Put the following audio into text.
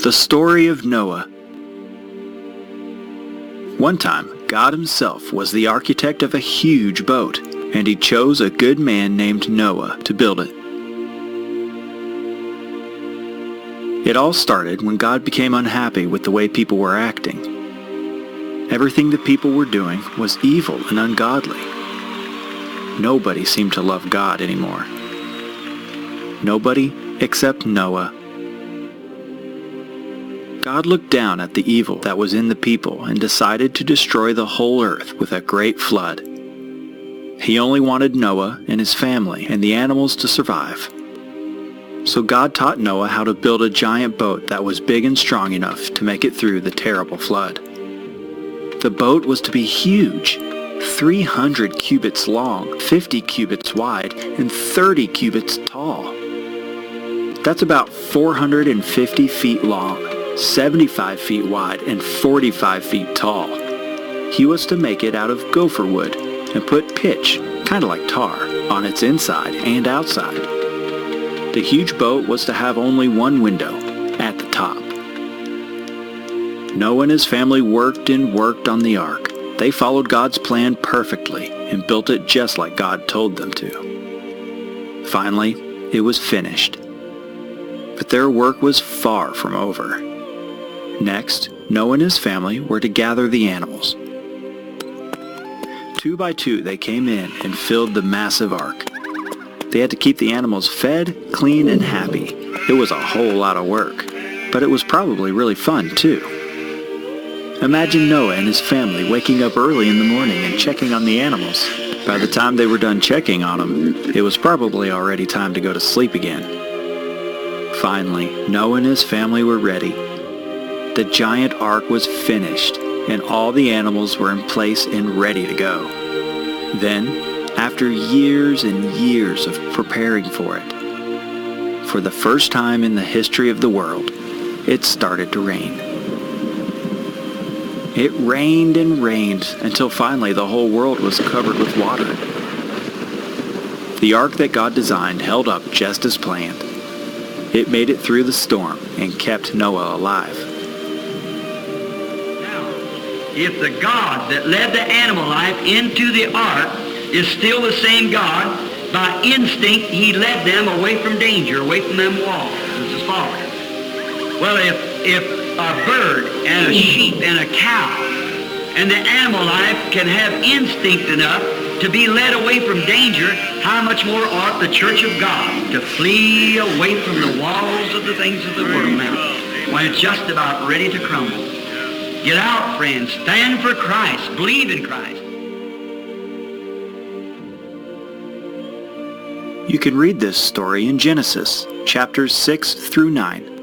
The story of Noah. One time, God himself was the architect of a huge boat, and he chose a good man named Noah to build it. It all started when God became unhappy with the way people were acting. Everything the people were doing was evil and ungodly. Nobody seemed to love God anymore. Nobody except Noah. God looked down at the evil that was in the people and decided to destroy the whole earth with a great flood. He only wanted Noah and his family and the animals to survive. So God taught Noah how to build a giant boat that was big and strong enough to make it through the terrible flood. The boat was to be huge, 300 cubits long, 50 cubits wide, and 30 cubits tall. That's about 450 feet long, 75 feet wide, and 45 feet tall. He was to make it out of gopher wood and put pitch, kind of like tar, on its inside and outside. The huge boat was to have only one window, at the top. Noah and his family worked and worked on the ark. They followed God's plan perfectly and built it just like God told them to. Finally, it was finished. But their work was far from over. Next, Noah and his family were to gather the animals. 2 by 2 they came in and filled the massive ark. They had to keep the animals fed, clean, and happy. It was a whole lot of work, but it was probably really fun too. Imagine Noah and his family waking up early in the morning and checking on the animals. By the time they were done checking on them, it was probably already time to go to sleep again. Finally, Noah and his family were ready. The giant ark was finished, and all the animals were in place and ready to go. Then, after years and years of preparing for it, for the first time in the history of the world, it started to rain. It rained and rained until finally the whole world was covered with water. The ark that God designed held up just as planned. It made it through the storm and kept Noah alive. Now, if the God that led the animal life into the ark is still the same God, by instinct he led them away from danger, away from them walls. This is follows. Well, if a bird and a sheep and a cow and the animal life can have instinct enough to be led away from danger, how much more ought the church of God to flee away from the walls of the things of the world now, when it's just about ready to crumble. Get out, friends. Stand for Christ. Believe in Christ. You can read this story in Genesis, chapters 6 through 9.